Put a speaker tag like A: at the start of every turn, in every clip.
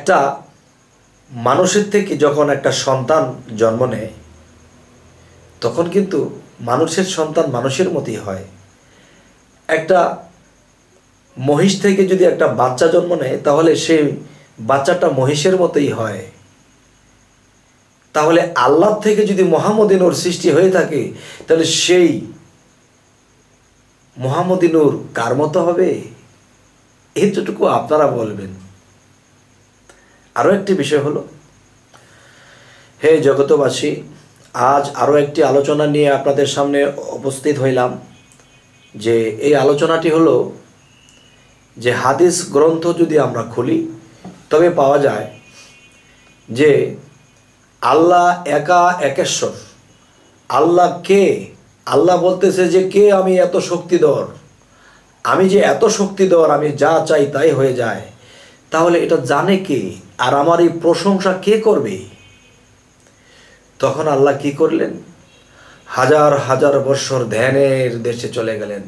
A: একটা মানুষের থেকে যখন একটা সন্তান জন্ম নেয় তখন কিন্তু মানুষের সন্তান মানুষের মতোই হয়। একটা মহিষ থেকে যদি একটা বাচ্চা জন্ম নেয় তাহলে সেই বাচ্চাটা মহিষের মতোই হয়। তাহলে আল্লাহ থেকে যদি মুহাম্মদিনুর সৃষ্টি হয়ে থাকে তাহলে সেই মুহাম্মদিনুর কার মতো হবে? এতটুকু আপনারা বলবেন। আরও একটি বিষয় হলো, হে জগতবাসী, আজ আরও একটি আলোচনা নিয়ে আপনাদের সামনে উপস্থিত হইলাম। যে এই আলোচনাটি হলো যে হাদিস গ্রন্থ যদি আমরা খুলি তবে পাওয়া যায় যে আল্লাহ একা একেশ্বর। আল্লাহ কে? আল্লাহ বলতেছে যে কে আমি এত শক্তিধর, আমি যে এত শক্তিধর, আমি যা চাই তাই হয়ে যায়। তাহলে এটা জানে কে? আর আমার এই প্রশংসা কে করবে? তখন আল্লাহ কি করলেন? হাজার হাজার বৎসর ধ্যানের দেশে চলে গেলেন।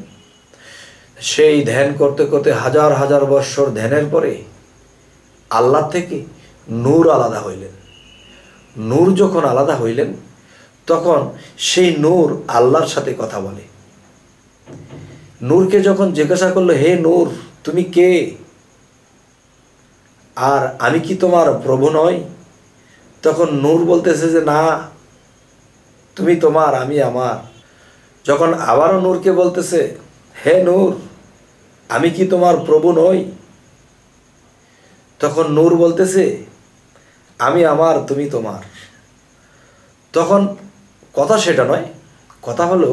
A: সেই ধ্যান করতে করতে হাজার হাজার বৎসর ধ্যানের পরে আল্লাহ থেকে নূর আলাদা হইলেন। নূর যখন আলাদা হইলেন তখন সেই নূর আল্লাহর সাথে কথা বলে। নূরকে যখন জিজ্ঞাসা করলো, হে নূর, তুমি কে? আর আমি কি তোমার প্রভু নই? তখন নূর বলতেছে যে না, তুমি তোমার, আমি আমার। যখন আবারও নূরকে বলতেছে, হে নূর, আমি কি তোমার প্রভু নই? তখন নূর বলতেছে, আমি আমার, তুমি তোমার। তখন কথা সেটা নয়, কথা হলো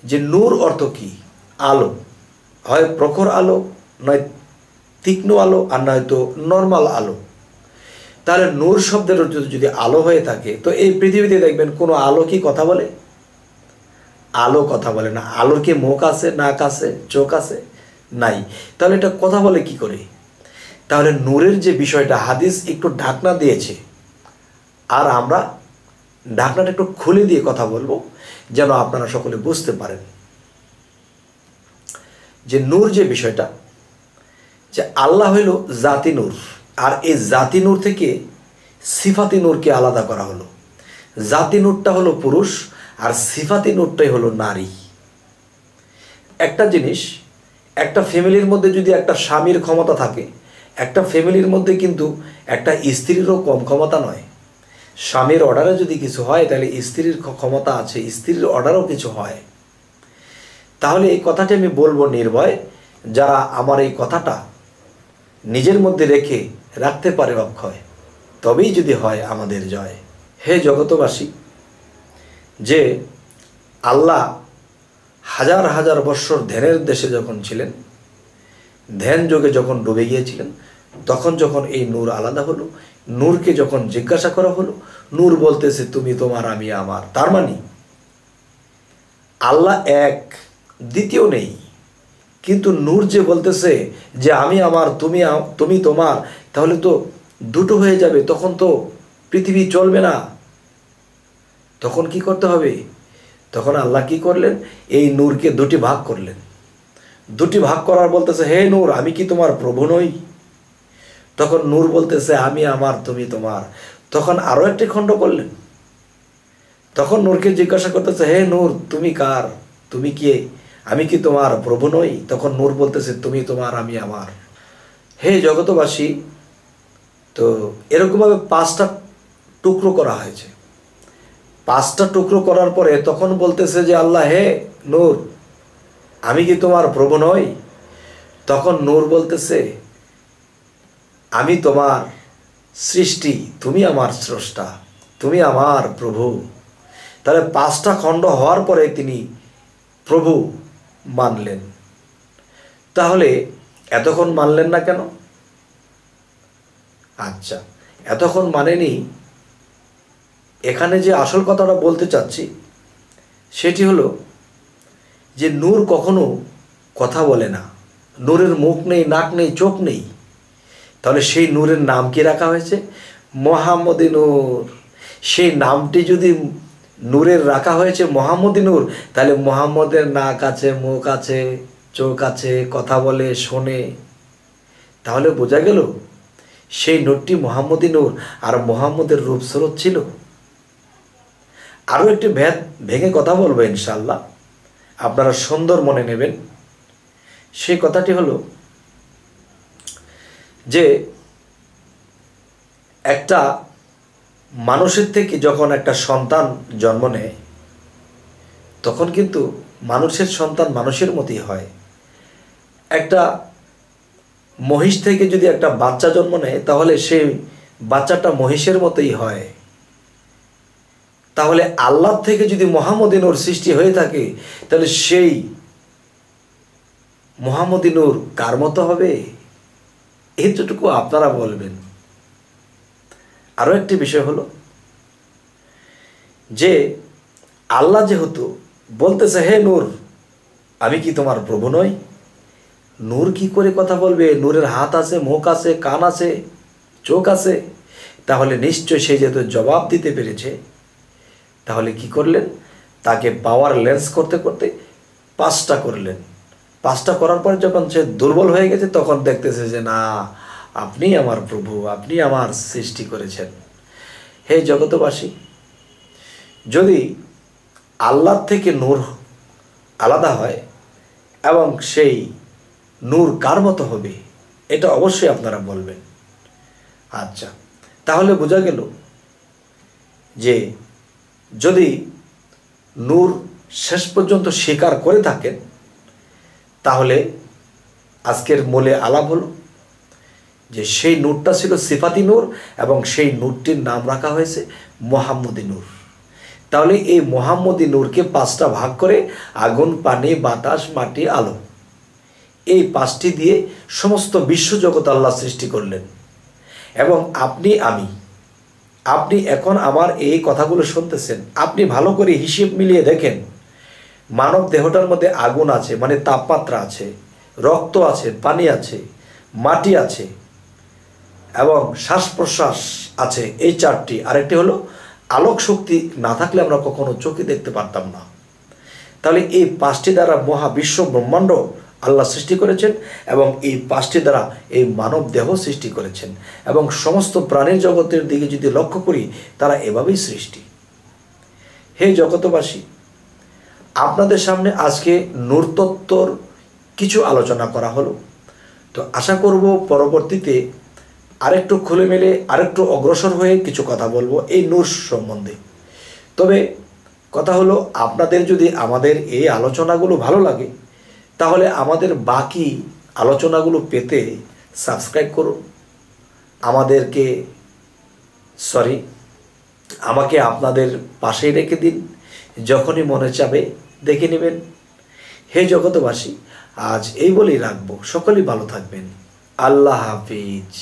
A: যে নূর অর্থ কি? আলো, হয় প্রখর আলো, নয় তীক্ষ্ণ আলো, আর নয়তো নর্মাল আলো। তাহলে নূর শব্দের যদি আলো হয়ে থাকে তো এই পৃথিবীতে দেখবেন কোনো আলো কি কথা বলে? আলো কথা বলে না। আলোর কি মুখ আছে, নাক আছে, চোখ আছে? নাই। তাহলে এটা কথা বলে কি করে? তাহলে নূরের যে বিষয়টা হাদিস একটু ঢাকনা দিয়েছে, আর আমরা ঢাকনাটা একটু খুলে দিয়ে কথা বলবো যেন আপনারা সকলে বুঝতে পারেন যে নূর যে বিষয়টা, যে আল্লাহ হইল জাতি নূর, আর এই জাতি নূর থেকে সিফাতি নূরকে আলাদা করা হলো। জাতি নূরটা হলো পুরুষ আর সিফাতি নূরটাই হলো নারী। একটা জিনিস, একটা ফ্যামিলির মধ্যে যদি একটা স্বামীর ক্ষমতা থাকে, একটা ফ্যামিলির মধ্যে কিন্তু একটা স্ত্রীরও কম ক্ষমতা নয়। স্বামীর অর্ডারে যদি কিছু হয় তাহলে স্ত্রীর ক্ষমতা আছে, স্ত্রীর অর্ডারও কিছু হয়। তাহলে এই কথাটি আমি বলবো নির্ভয়, যারা আমার এই কথাটা নিজের মধ্যে রেখে রাখতে পারে অক্ষয়, তবেই যদি হয় আমাদের জয়। হে জগতবাসী, যে আল্লাহ হাজার হাজার বৎসর ধ্যানের দেশে যখন ছিলেন, ধ্যান যোগে যখন ডুবে গিয়েছিলেন, তখন যখন এই নূর আলাদা হলো, নূরকে যখন জিজ্ঞাসা করা হলো, নূর বলতেছে তুমি তোমার, আমি আমার। তার মানে আল্লাহ এক, দ্বিতীয় নেই। কিন্তু নূর যে বলতেছে যে আমি আমার, তুমি তোমার, তাহলে তো দুটো হয়ে যাবে, তখন তো পৃথিবী চলবে না। তখন কি করতে হবে? তখন আল্লাহ কি করলেন? এই নূরকে দুটি ভাগ করলেন। দুটি ভাগ করার বলতেছে, হে নূর, আমি কি তোমার প্রভু নই? তখন নূর বলতেছে আমি আমার, তুমি তোমার। তখন আরো একটি খণ্ড করলেন। তখন নূরকে জিজ্ঞাসা করতেছে, হে নূর, তুমি কার? তুমি কে? আমি কি তোমার প্রভু নই? তখন নূর বলতেছে তুমি তোমার, আমি আমার। হে জগতবাসী, তো এরকমভাবে 5টা টুকরো করা হয়েছে। 5টা টুকরো করার পরে তখন বলতেছে যে আল্লাহ, হে নূর, আমি কি তোমার প্রভু নই? তখন নূর বলতেছে আমি তোমার সৃষ্টি, তুমি আমার স্রষ্টা, তুমি আমার প্রভু। তাহলে 5টা খণ্ড হওয়ার পরে তিনি প্রভু মানলেন। তাহলে এতক্ষণ মানলেন না কেন? আচ্ছা, এতক্ষণ মানেনি। এখানে যে আসল কথাটা বলতে চাচ্ছি সেটি হলো যে নূর কখনো কথা বলে না। নূরের মুখ নেই, নাক নেই, চোখ নেই। তাহলে সেই নূরের নাম কি রাখা হয়েছে? মুহাম্মদী নূর। সেই নামটি যদি নূরের রাখা হয়েছে মুহাম্মদী নূর, তাহলে মুহাম্মদের নাক আছে, মুখ আছে, চোখ আছে, কথা বলে, শোনে। তাহলে বোঝা গেল সেই নূরটি মুহাম্মদী নূর, আর মুহাম্মদের রূপ স্রোত ছিল। আরও একটি ভেঙে কথা বলবো ইনশাআল্লাহ, আপনারা সুন্দর মনে নেবেন। সেই কথাটি হলো যে একটা মানুষের থেকে যখন একটা সন্তান জন্ম নেয়, তখন কিন্তু মানুষের সন্তান মানুষের মতোই হয়। একটা মহিষ থেকে যদি একটা বাচ্চা জন্ম নেয়, তাহলে সেই বাচ্চাটা মহিষের মতোই হয়। তাহলে আল্লাহ থেকে যদি মুহাম্মদী নূর সৃষ্টি হয়ে থাকে, তাহলে সেই মুহাম্মদী নূর কার মতো হবে? এইটুকু আপনারা বলবেন। আরও একটি বিষয় হলো যে আল্লাহ যেহেতু বলতেছে, হে নূর, আমি কি তোমার প্রভু নই? নূর কি করে কথা বলবে? নূরের হাত আছে, মুখ আছে, কান আছে, চোখ আছে। তাহলে নিশ্চয় সে যেহেতু জবাব দিতে পেরেছে, তাহলে কি করলেন? তাকে পাওয়ার লেন্স করতে করতে 5টা করলেন। 5টা করার পর যখন সে দুর্বল হয়ে গেছে, তখন দেখতেছে যে না, আপনি আমার প্রভু, আপনি আমার সৃষ্টি করেছেন। হে জগতবাসী, যদি আল্লাহ থেকে নূর আলাদা হয় এবং সেই নূর কার মতো হবে, এটা অবশ্যই আপনারা বলবেন। আচ্ছা, তাহলে বোঝা গেল যে যদি নূর শেষ পর্যন্ত স্বীকার করে থাকেন, তাহলে আজকের মূলে আলাপ হলো যে সেই নূরটা ছিল সিফাতি নূর, এবং সেই নূরটির নাম রাখা হয়েছে মুহাম্মদী নূর। তাহলে এই মুহাম্মদী নূরকে 5টা ভাগ করে আগুন, পানি, বাতাস, মাটি, আলো, এই 5টি দিয়ে সমস্ত বিশ্বজগৎ আল্লাহ সৃষ্টি করলেন। এবং আপনি এখন আমার এই কথাগুলো শুনতেছেন, আপনি ভালো করে হিসেব মিলিয়ে দেখেন, মানব দেহটার মধ্যে আগুন আছে, মানে তাপমাত্রা আছে, রক্ত আছে, পানি আছে, মাটি আছে, এবং শ্বাস প্রশ্বাস আছে, এই 4টি। আরেকটি হলো আলোক শক্তি না থাকলে আমরা কখনো চোখে দেখতে পারতাম না। তাহলে এই 5টি দ্বারা মহাবিশ্ব ব্রহ্মাণ্ড আল্লাহ সৃষ্টি করেছেন, এবং এই 5টি দ্বারা এই মানব দেহ সৃষ্টি করেছেন। এবং সমস্ত প্রাণীর জগতের দিকে যদি লক্ষ্য করি, তারা এভাবেই সৃষ্টি। হে জগতবাসী, আপনাদের সামনে আজকে নূরতত্ত্বর কিছু আলোচনা করা হলো। তো আশা করব পরবর্তীতে আরেকটু খুলে মেলে, আরেকটু অগ্রসর হয়ে কিছু কথা বলবো এই নূর সম্বন্ধে। তবে কথা হলো, আপনাদের যদি আমাদের এই আলোচনাগুলো ভালো লাগে, তাহলে আমাদের বাকি আলোচনাগুলো পেতে সাবস্ক্রাইব করুন। আমাকে আপনাদের পাশেই রেখে দিন, যখনই মনে চাবে দেখে নেবেন। হে জগতবাসী, আজ এই বলেই রাখবো। সকলেই ভালো থাকবেন। আল্লাহ হাফিজ।